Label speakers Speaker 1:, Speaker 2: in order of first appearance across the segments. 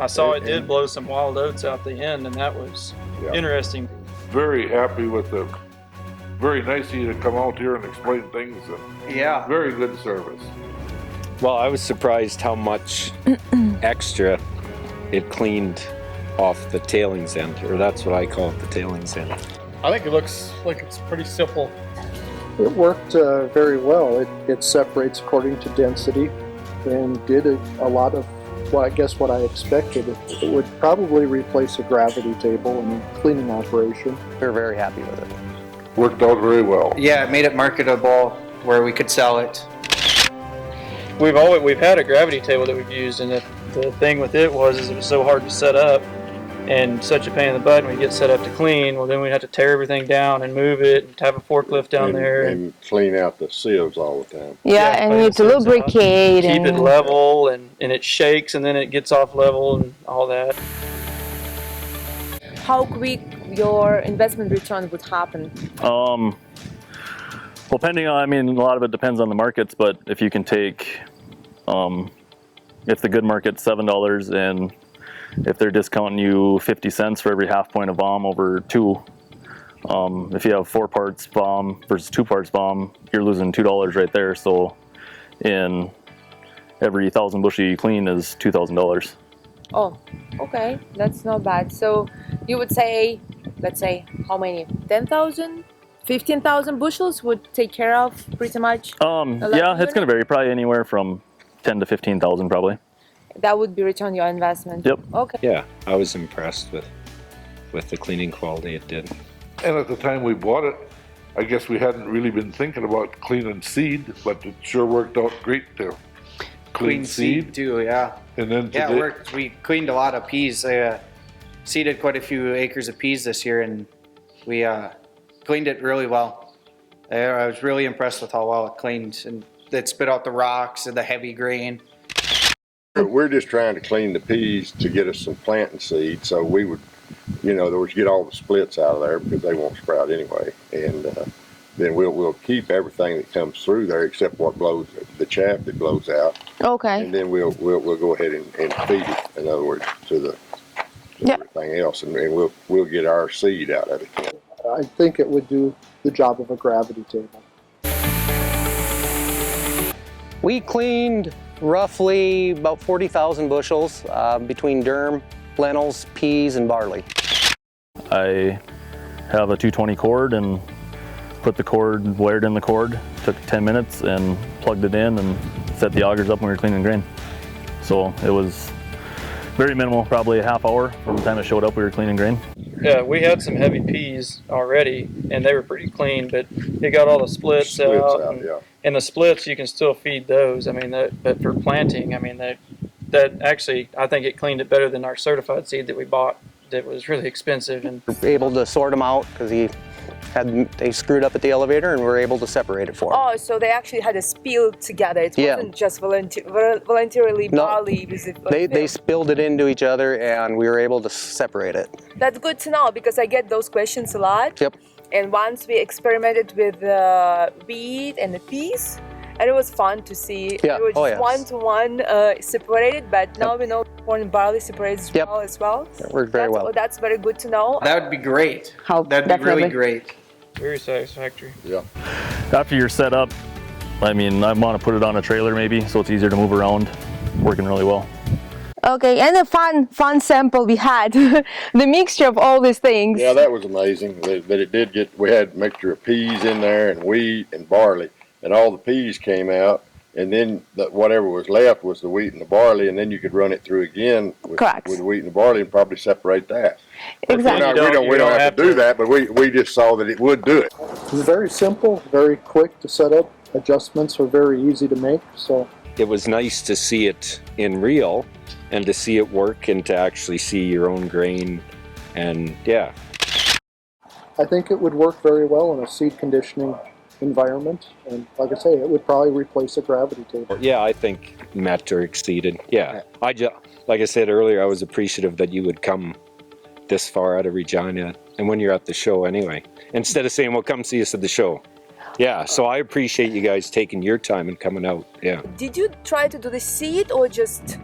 Speaker 1: I saw it did blow some wild oats out the end, and that was interesting.
Speaker 2: Very happy with the, very nice of you to come out here and explain things, and very good service.
Speaker 3: Well, I was surprised how much extra it cleaned off the tailings end, or that's what I call it, the tailings end.
Speaker 4: I think it looks like it's pretty simple.
Speaker 5: It worked very well. It separates according to density and did a lot of, well, I guess what I expected. It would probably replace a gravity table in a cleaning operation.
Speaker 6: We're very happy with it.
Speaker 2: Worked out very well.
Speaker 7: Yeah, it made it marketable where we could sell it.
Speaker 1: We've had a gravity table that we've used, and the thing with it was it was so hard to set up and such a pain in the butt when we get set up to clean. Well, then we'd have to tear everything down and move it and have a forklift down there
Speaker 8: and clean out the sieves all the time.
Speaker 9: Yeah, and you need to lubricate
Speaker 1: keep it level, and it shakes and then it gets off level and all that.
Speaker 10: How quick your investment return would happen?
Speaker 11: Well, depending on, I mean, a lot of it depends on the markets, but if you can take, if the good market's $7 and if they're discounting you 50 cents for every half point of BOM over 2, if you have 4 parts BOM versus 2 parts BOM, you're losing $2 right there. So in every 1,000 bushel you clean is $2,000.
Speaker 10: Oh, okay, that's not bad. So you would say, let's say, how many? 10,000? 15,000 bushels would take care of pretty much?
Speaker 11: Yeah, it's going to vary, probably anywhere from 10 to 15,000 probably.
Speaker 10: That would be return your investment?
Speaker 11: Yep.
Speaker 10: Okay.
Speaker 3: Yeah, I was impressed with the cleaning quality it did.
Speaker 2: And at the time we bought it, I guess we hadn't really been thinking about cleaning seed, but it sure worked out great to clean seed
Speaker 7: too, yeah.
Speaker 2: And then
Speaker 7: it worked. We cleaned a lot of peas. I seeded quite a few acres of peas this year, and we cleaned it really well. I was really impressed with how well it cleaned, and it spit out the rocks and the heavy grain.
Speaker 8: We're just trying to clean the peas to get us some planting seed, so we would, you know, in other words, get all the splits out of there because they won't sprout anyway, and then we'll keep everything that comes through there except what blows, the chaff that blows out.
Speaker 9: Okay.
Speaker 8: And then we'll go ahead and feed it, in other words, to everything else, and we'll get our seed out of it.
Speaker 5: I think it would do the job of a gravity table.
Speaker 6: We cleaned roughly about 40,000 bushels between durum, lentils, peas, and barley.
Speaker 11: I have a 220 cord and put the cord, wired in the cord, took 10 minutes and plugged it in and set the augers up when we were cleaning grain. So it was very minimal, probably a half hour from the time it showed up we were cleaning grain.
Speaker 1: Yeah, we had some heavy peas already, and they were pretty clean, but it got all the splits out. And the splits, you can still feed those. I mean, but for planting, I mean, that actually, I think it cleaned it better than our certified seed that we bought that was really expensive. And
Speaker 6: we were able to sort them out because they screwed up at the elevator, and we were able to separate it for them.
Speaker 10: Oh, so they actually had a spill together. It wasn't just voluntarily barley.
Speaker 6: They spilled it into each other, and we were able to separate it.
Speaker 10: That's good to know because I get those questions a lot.
Speaker 6: Yep.
Speaker 10: And once we experimented with the wheat and the peas, and it was fun to see.
Speaker 6: Yeah.
Speaker 10: They were just one-to-one separated, but now we know corn and barley separates well as well.
Speaker 6: It worked very well.
Speaker 10: That's very good to know.
Speaker 7: That would be great.
Speaker 9: That'd
Speaker 7: be really great.
Speaker 1: Very satisfactory.
Speaker 8: Yeah.
Speaker 11: After you're set up, I mean, I want to put it on a trailer maybe so it's easier to move around. Working really well.
Speaker 9: Okay, and a fun sample we had, the mixture of all these things.
Speaker 8: Yeah, that was amazing. That it did get. We had a mixture of peas in there and wheat and barley, and all the peas came out, and then whatever was left was the wheat and the barley, and then you could run it through again with the wheat and the barley and probably separate that.
Speaker 9: Exactly.
Speaker 8: We don't have to do that, but we just saw that it would do it.
Speaker 5: It was very simple, very quick to set up. Adjustments are very easy to make. So
Speaker 3: it was nice to see it in real and to see it work and to actually see your own grain, and yeah.
Speaker 5: I think it would work very well in a seed conditioning environment, and like I say, it would probably replace a gravity table.
Speaker 3: Yeah, I think met or exceeded. Yeah, like I said earlier, I was appreciative that you would come this far out of Regina, and when you're at the show anyway, instead of saying, well, come see us at the show. Yeah, so I appreciate you guys taking your time and coming out. Yeah.
Speaker 10: Did you try to do the seed or just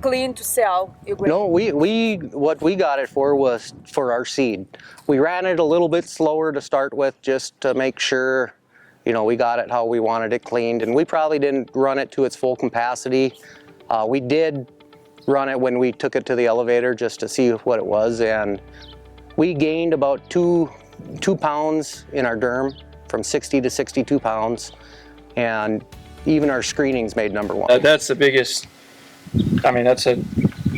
Speaker 10: clean to sell?
Speaker 6: No, what we got it for was for our seed. We ran it a little bit slower to start with, just to make sure, you know, we got it how we wanted it cleaned, and we probably didn't run it to its full capacity. We did run it when we took it to the elevator just to see what it was, and we gained about two pounds in our derm, from 60 to 62 pounds, and even our screenings made #1.
Speaker 1: That's the biggest, I mean, that's a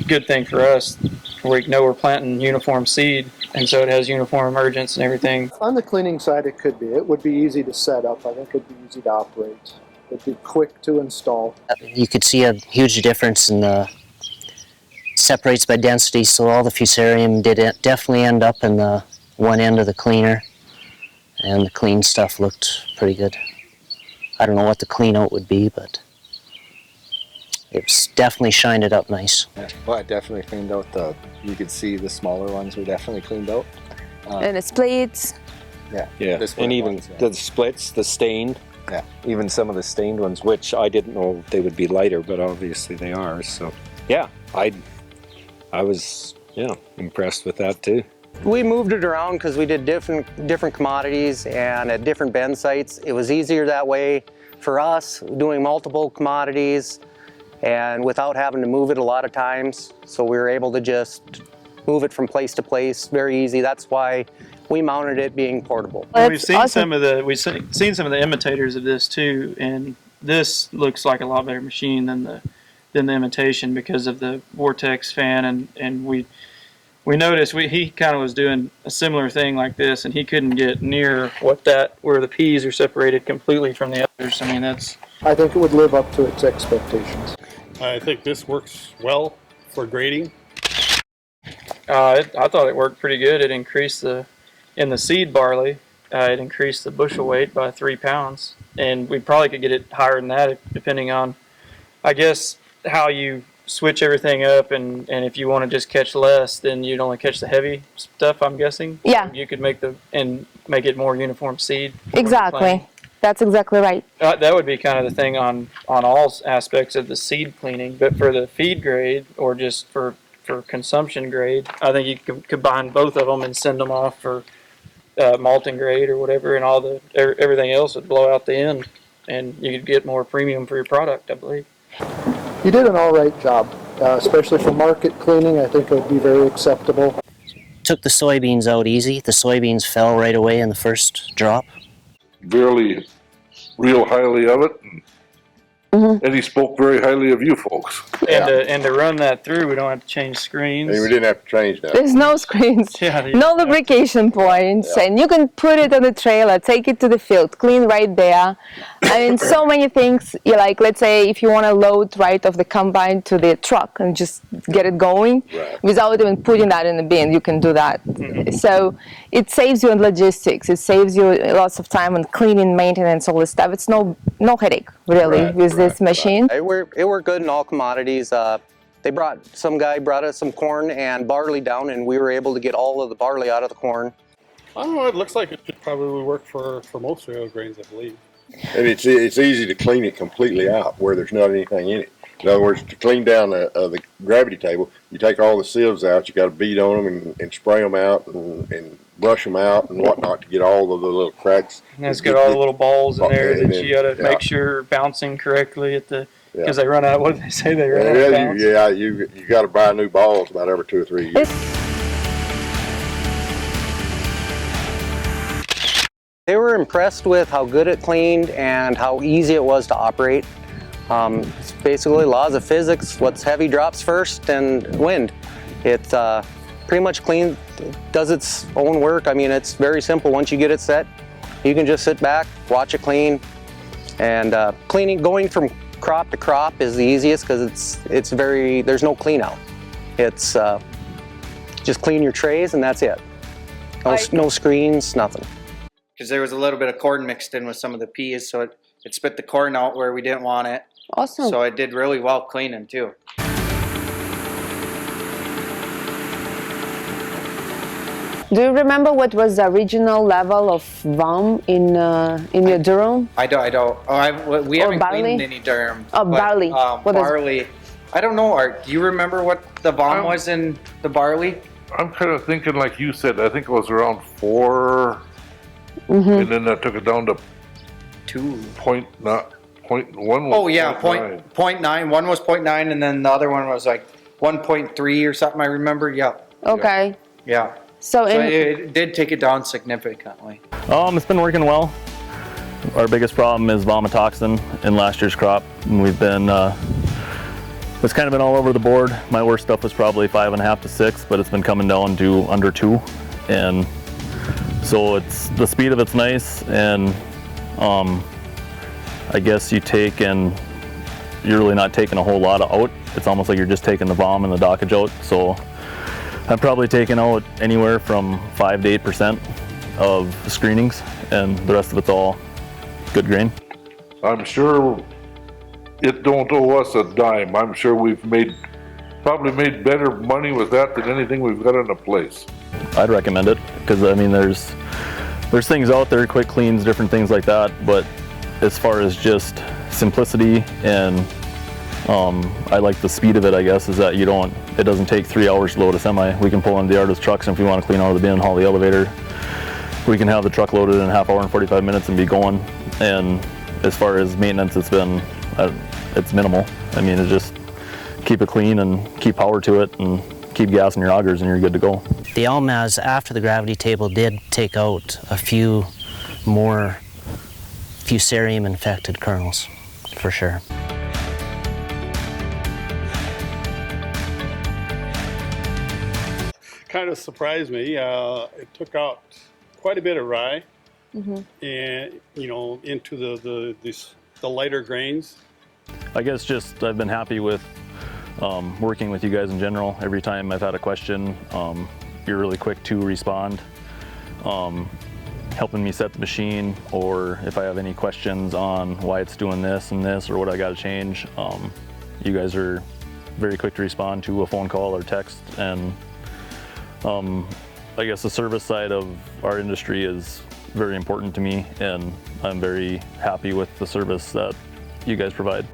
Speaker 1: good thing for us. We know we're planting uniform seed, and so it has uniform emergence and everything.
Speaker 5: On the cleaning side, it could be. It would be easy to set up. I think it'd be easy to operate. It'd be quick to install.
Speaker 12: You could see a huge difference in the separates by density, so all the fusarium did definitely end up in the one end of the cleaner, and the clean stuff looked pretty good. I don't know what the clean out would be, but it's definitely shined it up nice.
Speaker 13: Yeah, well, I definitely cleaned out you could see the smaller ones were definitely cleaned out.
Speaker 9: And the splits.
Speaker 3: Yeah,
Speaker 13: The
Speaker 3: and even
Speaker 13: ones, yeah.
Speaker 3: the splits, the stained,
Speaker 13: Yeah.
Speaker 3: even some of the stained ones, which I didn't know they would be lighter, but obviously they are. So, yeah, I was impressed with that too.
Speaker 6: We moved it around because we did different commodities and at different bend sites. It was easier that way for us, doing multiple commodities and without having to move it a lot of times. So we were able to just move it from place to place, very easy. That's why we mounted it being portable.
Speaker 1: We've seen some of the imitators of this too, and this looks like a lot better machine than the imitation because of the vortex fan, and we noticed he kind of was doing a similar thing like this, and he couldn't get near where the peas are separated completely from the others. I mean,
Speaker 5: I think it would live up to its expectations.
Speaker 4: I think this works well for grading.
Speaker 1: I thought it worked pretty good. It increased in the seed barley, it increased the bushel weight by 3 pounds, and we probably could get it higher than that depending on, I guess, how you switch everything up, and if you want to just catch less, then you'd only catch the heavy stuff, I'm guessing.
Speaker 9: Yeah.
Speaker 1: You could make it more uniform seed.
Speaker 9: Exactly. That's exactly right.
Speaker 1: That would be kind of the thing on all aspects of the seed cleaning, but for the feed grade or just for consumption grade, I think you could combine both of them and send them off for malting grade or whatever, and everything else would blow out the end, and you could get more premium for your product, I believe.
Speaker 5: You did an all right job, especially for market cleaning. I think it would be very acceptable.
Speaker 12: Took the soybeans out easy. The soybeans fell right away in the first drop.
Speaker 2: Really, real highly of it. And he spoke very highly of you folks.
Speaker 1: And to run that through, we don't have to change screens.
Speaker 8: And we didn't have to change that.
Speaker 9: There's no screens, no lubrication points, and you can put it on the trailer, take it to the field, clean right there. I mean, so many things. Like, let's say if you want to load right off the combine to the truck and just get it going, without even putting that in the bin, you can do that. So it saves you on logistics. It saves you lots of time on cleaning, maintenance, all this stuff. It's no headache really with this machine.
Speaker 6: It worked good in all commodities. Some guy brought us some corn and barley down, and we were able to get all of the barley out of the corn.
Speaker 4: I don't know, it looks like it could probably work for most cereal grains, I believe.
Speaker 8: And it's easy to clean it completely out where there's not anything in it. In other words, to clean down the gravity table, you take all the sieves out, you got to beat on them and spray them out and brush them out and whatnot to get all of the little cracks.
Speaker 1: And it's got all the little balls in there that you got to make sure are bouncing correctly at the, because they run out. What did they say? They run out of bounce.
Speaker 8: You got to buy new balls about every 2 or 3 years.
Speaker 6: They were impressed with how good it cleaned and how easy it was to operate. It's basically laws of physics. What's heavy drops first, and wind. It pretty much clean, does its own work. I mean, it's very simple. Once you get it set, you can just sit back, watch it clean. And going from crop to crop is the easiest because there's no clean out. It's just clean your trays and that's it. No screens, nothing.
Speaker 7: Because there was a little bit of corn mixed in with some of the peas, so it spit the corn out where we didn't want it.
Speaker 9: Awesome.
Speaker 7: So it did really well cleaning too.
Speaker 10: Do you remember what was the original level of VUM in your durum?
Speaker 7: I don't. We haven't
Speaker 10: barley?
Speaker 7: cleaned any durum.
Speaker 10: Oh, barley.
Speaker 7: Barley I don't know, Art. Do you remember what the VOM was in the barley?
Speaker 2: I'm kind of thinking like you said, I think it was around 4,
Speaker 9: Mm-hmm.
Speaker 2: and then I took it down to
Speaker 7: 2.
Speaker 2: point 1.
Speaker 7: Oh yeah, point 9. One was 0.9 and then the other one was like 1.3 or something, I remember. Yeah.
Speaker 9: Okay.
Speaker 7: Yeah.
Speaker 9: So,
Speaker 7: It did take it down significantly.
Speaker 11: It's been working well. Our biggest problem is vomitoxin in last year's crop, and we've been it's kind of been all over the board. My worst stuff was probably 5.5 to 6, but it's been coming down to under 2, and so it's the speed of it's nice, and I guess you take and you're really not taking a whole lot out. It's almost like you're just taking the VOM and the dockage out. So I'm probably taking out anywhere from 5 to 8% of screenings, and the rest of it's all good grain.
Speaker 2: I'm sure it don't owe us a dime. I'm sure we've probably made better money with that than anything we've got in a place.
Speaker 11: I'd recommend it, because I mean there's things out there, quick cleans, different things like that, but as far as just simplicity and I like the speed of it, I guess, is that it doesn't take 3 hours to load a semi. We can pull into the yard with trucks, and if we want to clean out of the bin and haul the elevator, we can have the truck loaded in a half hour and 45 minutes and be going. And as far as maintenance, it's minimal. I mean, it's just keep it clean and keep power to it and keep gas in your augers and you're good to go.
Speaker 12: The Almaz after the gravity table did take out a few more fusarium infected kernels, for sure.
Speaker 4: Kind of surprised me. It took out quite a bit of rye,
Speaker 9: Mm-hmm.
Speaker 4: and into the lighter grains.
Speaker 11: I guess just I've been happy with working with you guys in general. Every time I've had a question, you're really quick to respond, helping me set the machine, or if I have any questions on why it's doing this and this or what I got to change, you guys are very quick to respond to a phone call or text. And I guess the service side of our industry is very important to me, and I'm very happy with the service that you guys provide.